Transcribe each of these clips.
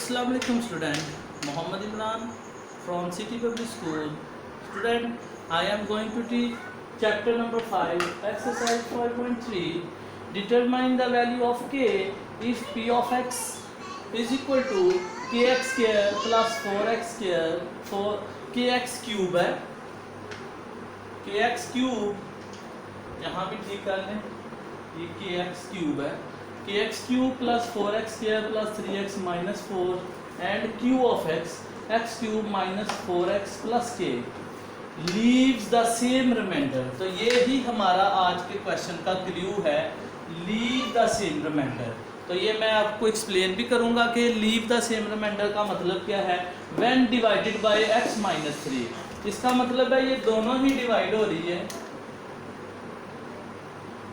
Assalamu alaikum student, Muhammad Imran from City Public School. Student, I am going to teach chapter number 5, exercise 5.3. Determine the value of k if p of x is equal to kx square plus 4x square for kx cube है. kx cube यहाँ भी ठीक कर लें, ये kx cube है. kx cube plus 4x square plus 3x minus 4 and q of x cube minus 4x plus k leaves the same remainder. तो ये ही हमारा आज के क्वेश्चन का क्लू है, leave the same remainder. तो ये मैं आपको एक्सप्लेन भी करूंगा कि leave the same remainder का मतलब क्या है. when divided by x minus 3, इसका मतलब है ये दोनों ही डिवाइड हो रही है,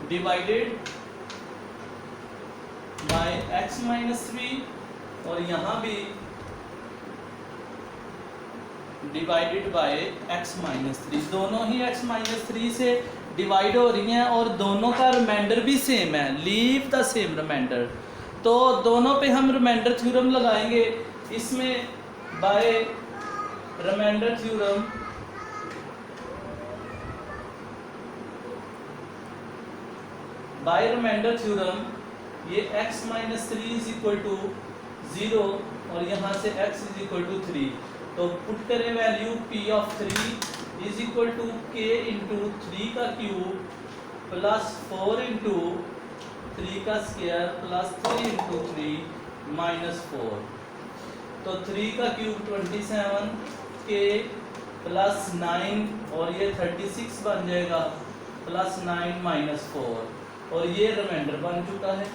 डिवाइडेड बाय x माइनस 3 और यहाँ भी डिवाइडेड बाय x माइनस 3. दोनों ही x माइनस 3 से डिवाइड हो रही हैं और दोनों का रिमाइंडर भी सेम है, लीव द सेम रिमाइंडर. तो दोनों पे हम रिमाइंडर थ्योरम लगाएंगे. इसमें बाय रिमाइंडर थ्योरम ये x minus 3 is equal to 0 और यहाँ से x इज इक्वल टू 3. तो पुट करें value p of 3 is equal to k into 3 का क्यूब प्लस 4 इंटू 3 का स्क्वायर प्लस 3 इंटू 3 माइनस 4. तो 3 का क्यूब 27 k प्लस 9 और ये 36 बन जाएगा प्लस 9 माइनस 4 और ये रिमाइंडर बन चुका है.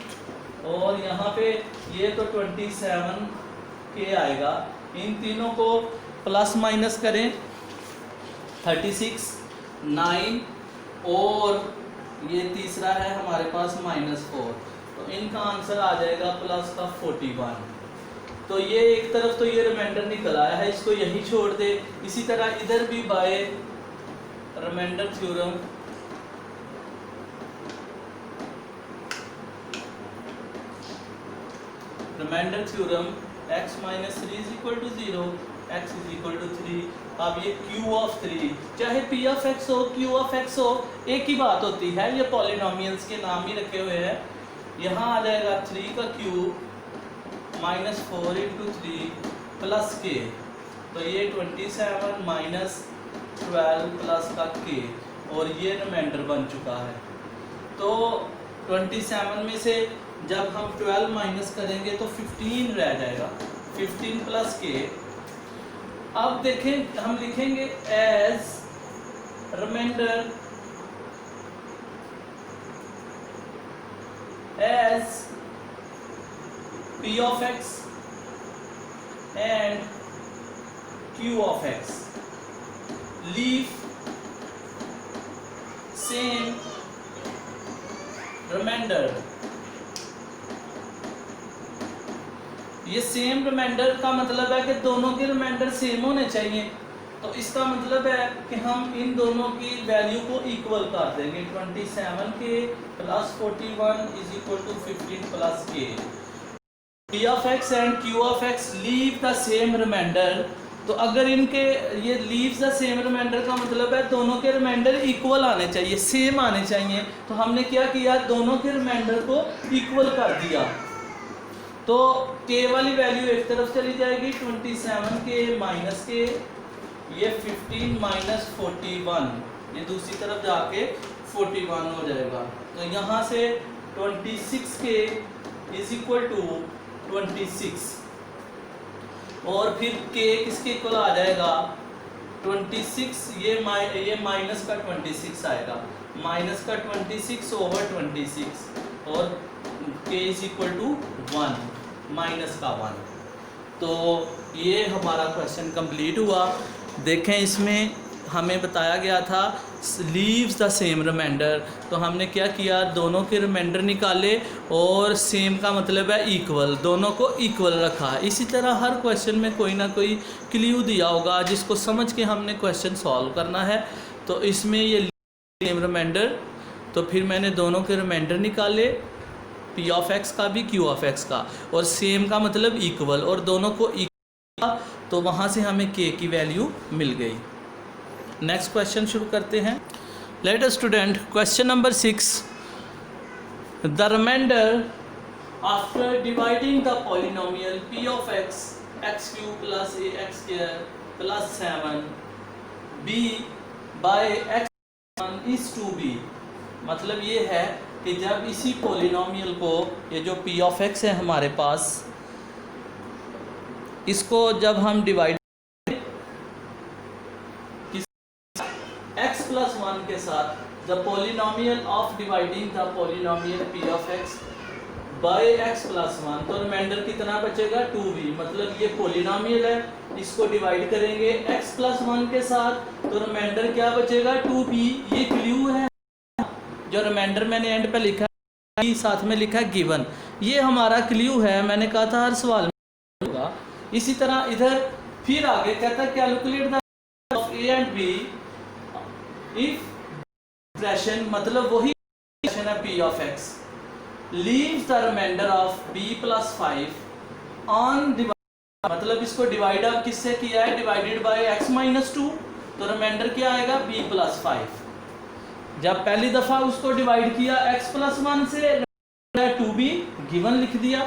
और यहाँ पे ये तो 27 के आएगा. इन तीनों को प्लस माइनस करें, 36 9 और ये तीसरा है हमारे पास माइनस 4. तो इनका आंसर आ जाएगा प्लस का 41. तो ये एक तरफ तो ये रिमाइंडर निकल आया है, इसको यही छोड़ दे. इसी तरह इधर भी by remainder theorem x minus 3 is equal to 0, x is equal to 3. अब ये q ऑफ 3 चाहे p ऑफ x हो q ऑफ x हो, एक ही बात होती है, ये पॉलिनोमियल्स के नाम ही रखे हुए हैं. यहाँ आ जाएगा 3 का cube minus 4 into 3 plus k. तो ये 27 माइनस 12 प्लस का k और ये रिमाइंडर बन चुका है. तो 27 में से जब हम 12 माइनस करेंगे तो 15 रह जाएगा, 15 प्लस के. अब देखें हम लिखेंगे as remainder as p of x and q of x leave same remainder. ये सेम रिमाइंडर का मतलब है कि दोनों के रिमाइंडर सेम होने चाहिए. तो इसका मतलब है कि हम इन दोनों की वैल्यू को इक्वल कर देंगे. 27 K plus 41 is equal to 15 plus K. p of x and q of x leave the same remainder. तो अगर इनके ये लीव्स द सेम रिमाइंडर का मतलब है दोनों के रिमाइंडर इक्वल आने चाहिए, सेम आने चाहिए. तो हमने क्या किया, दोनों के रिमाइंडर को इक्वल कर दिया. तो k वाली वैल्यू एक तरफ चली जाएगी, 27 के माइनस के, ये 15 माइनस 41 ये दूसरी तरफ जाके 41 हो जाएगा. तो यहाँ से 26 के इज इक्वल टू 26 और फिर k किसके इक्वल आ जाएगा 26. ये माइनस का 26 आएगा, माइनस का 26 ओवर 26 और k is equal to 1 minus का 1. तो ये हमारा क्वेश्चन कंप्लीट हुआ. देखें इसमें हमें बताया गया था लीव्स द सेम रिमाइंडर. तो हमने क्या किया, दोनों के रिमाइंडर निकाले और सेम का मतलब है इक्वल, दोनों को इक्वल रखा. इसी तरह हर क्वेश्चन में कोई ना कोई क्लू दिया होगा जिसको समझ के हमने क्वेश्चन सॉल्व करना है. तो इसमें ये सेम रिमाइंडर, तो फिर मैंने दोनों के रिमाइंडर निकाले पी ऑफ एक्स का भी क्यू ऑफ एक्स का, और सेम का मतलब इक्वल, और दोनों को इक्वल, तो वहाँ से हमें के की वैल्यू मिल गई। नेक्स्ट क्वेश्चन शुरू करते हैं। Let us student, question number 6, the remainder after dividing the polynomial P of X X cube plus A X square plus 7 B by X is to be. मतलब ये है कि जब इसी पॉलिनोमियल को, ये जो पी ऑफ एक्स है हमारे पास, इसको जब हम डिवाइड x प्लस 1 के साथ, the polynomial of dividing the polynomial P of X by x plus 1, तो रिमाइंडर कितना बचेगा 2b। मतलब ये पॉलिनोमियल है, इसको डिवाइड करेंगे x प्लस 1 के साथ, तो रिमाइंडर क्या बचेगा 2b। ये क्लू है, जो रिमाइंडर मैंने एंड पे लिखा है, साथ में लिखा है गिवन, ये हमारा क्लू है। मैंने कहा था हर सवाल में होगा। इसी तरह इधर फिर आगे कहता है calculate the of A and B if expression, मतलब वही एक्सप्रेशन है P of X, leaves the remainder of b plus 5 on divide, मतलब इसको डिवाइड अब किससे किया है, डिवाइडेड बाय x माइनस 2, तो रिमाइंडर क्या आएगा b प्लस 5। जब पहली दफा उसको डिवाइड किया x प्लस 1 से, 2b गिवन लिख दिया,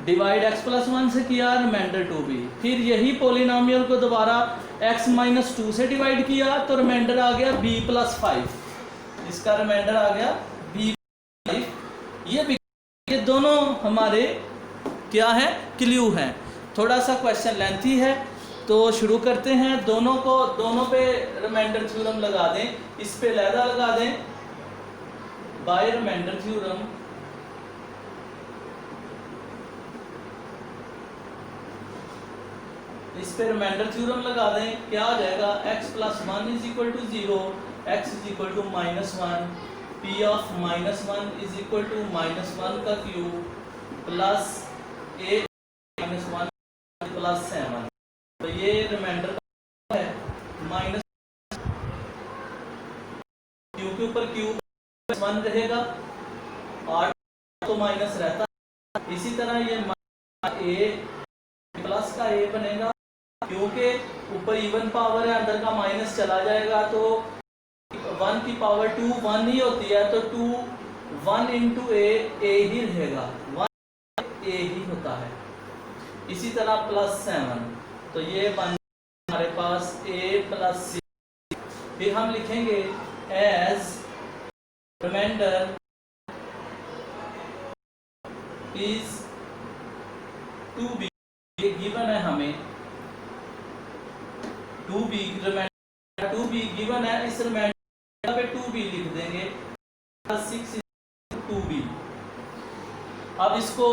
डिवाइड x प्लस 1 से किया, रिमाइंडर 2b। फिर यही पॉलिनोमियल को दोबारा x माइनस 2 से डिवाइड किया, तो रिमाइंडर आ गया b प्लस 5, इसका रिमाइंडर आ गया b 5। ये दोनों हमारे क्या है, क्लू हैं। थोड़ा सा क्वेश्चन लेंथी है, तो शुरू करते हैं। दोनों पे रिमाइंडर थ्योरम लगा दें, इस पे लैदा लगा दें बाय रिमाइंडर थ्योरम। इस पे रिमाइंडर थ्योरम लगा दें, क्या आ जाएगा, x plus 1 is equal to 0, x is equal to minus 1, p of minus 1 is equal to minus 1 का cube plus a minus 1 plus 7। तो ये रिमाइंडर है माइनस, क्यू के ऊपर क्यूब 1 रहेगा, 8 तो माइनस रहता है। इसी तरह ये a प्लस का a बनेगा, क्योंकि ऊपर इवन पावर है, अंदर का माइनस चला जाएगा, तो 1 की पावर 2 1 ही होती है, तो 2 1 इंटू a ही रहेगा, 1 a ही होता है। इसी तरह प्लस 7, तो ये बन हमारे पास a प्लस 6। फिर हम लिखेंगे एज रिमाइंडर इज 2b, ये गिवन है हमें 2b, रिमाइंडर 2b गिवन है, इस रिमाइंडर पे 2b लिख देंगे, 6 2b। अब इसको,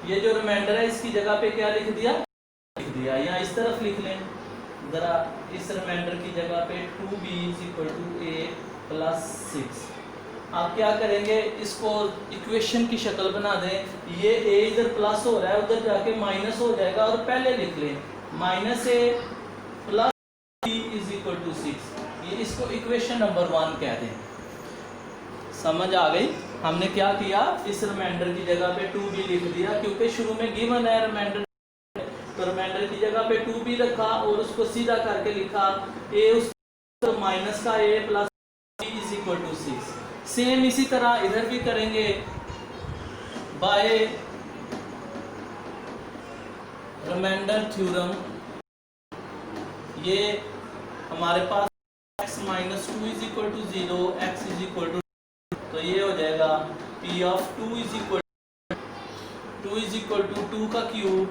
ये जो रिमाइंडर है इसकी जगह पे क्या लिख दिया, या इस तरफ लिख लें जरा, इस रिमाइंडर की जगह पे 2b is equal to a plus 6। आप क्या करेंगे, इसको इक्वेशन की शक्ल बना दें, ये a इधर प्लस हो रहा है, उधर जाके माइनस हो जाएगा, और पहले लिख लें minus a plus b is equal to 6। ये इसको इक्वेशन नंबर 1 कह दें। समझ आ गई? हमने क्या किया, इस रिमाइंडर की जगह पे 2b लिख दिया, क्योंकि शुरू में गिवन है रिमाइंडर, तो रिमाइंडर की जगह पे 2b रखा और उसको सीधा करके लिखा a, उस तो माइनस का a plus b is equal to 6। Same इसी तरह इधर भी करेंगे बाय रिमाइंडर थ्योरम। ये हमारे पास x minus 2 is equal to 0, x is equal to, तो ये हो जाएगा p of 2 is equal to 2 का क्यूब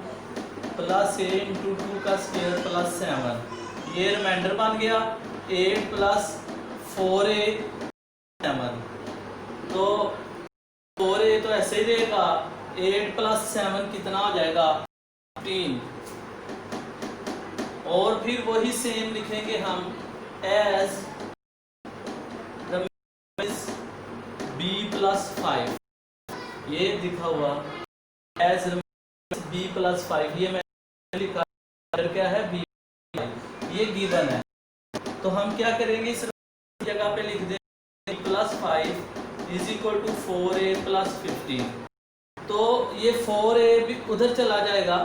प्लस a इंटू 2 का स्क्वायर प्लस 7। ये रिमाइंडर बन गया 8 प्लस 4a 7, तो 4a तो ऐसे ही रहेगा, 8 प्लस 7 कितना हो जाएगा 15, और फिर वही सेम लिखेंगे हम एज b प्लस 5, ये लिखा हुआ एज b प्लस 5, ये मैं लिखा क्या है b, ये गिवन है। तो हम क्या करेंगे, इस जगह पे लिख देंगे plus 5 is equal to 4a plus 15। तो ये 4a भी उधर चला जाएगा,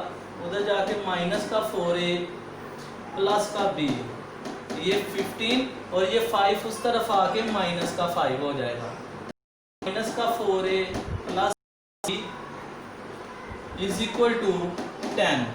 उधर जाके माइनस का 4a प्लस का b, ये 15 और ये 5 उस तरफ आके माइनस का 5 हो जाएगा। माइनस का 4a plus b is equal to 10।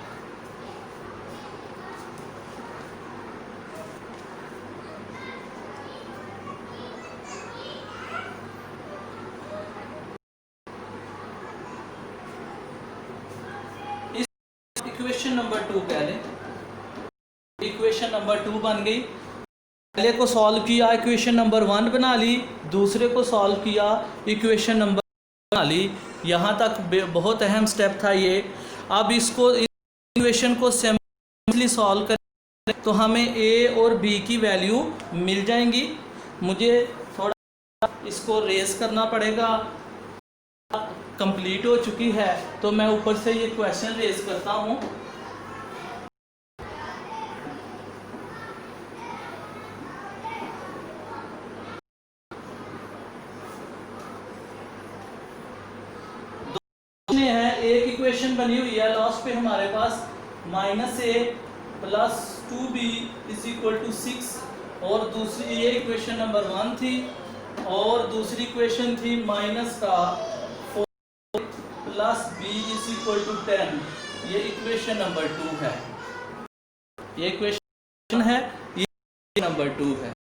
Equation number 2 कह लें, इक्वेशन नंबर 2 बन गई। पहले को सॉल्व किया, इक्वेशन नंबर 1 बना ली, दूसरे को सॉल्व किया, इक्वेशन नंबर बना ली। यहाँ तक बहुत अहम स्टेप था ये। अब इसको इक्वेशन को सिंपली सॉल्व करें तो हमें a और b की वैल्यू मिल जाएंगी। मुझे थोड़ा इसको रेस करना पड़ेगा, कंप्लीट हो चुकी है तो मैं ऊपर से ये क्वेश्चन रेज करता हूँ। है एक इक्वेशन बनी हुई है लास्ट पे हमारे पास -a plus 2b is equal to 6, और दूसरी ये इक्वेशन नंबर 1 थी, और दूसरी इक्वेशन थी माइनस का 4 plus b is equal to 10। ये इक्वेशन नंबर 2 है, ये इक्वेशन है, ये नंबर 2 है।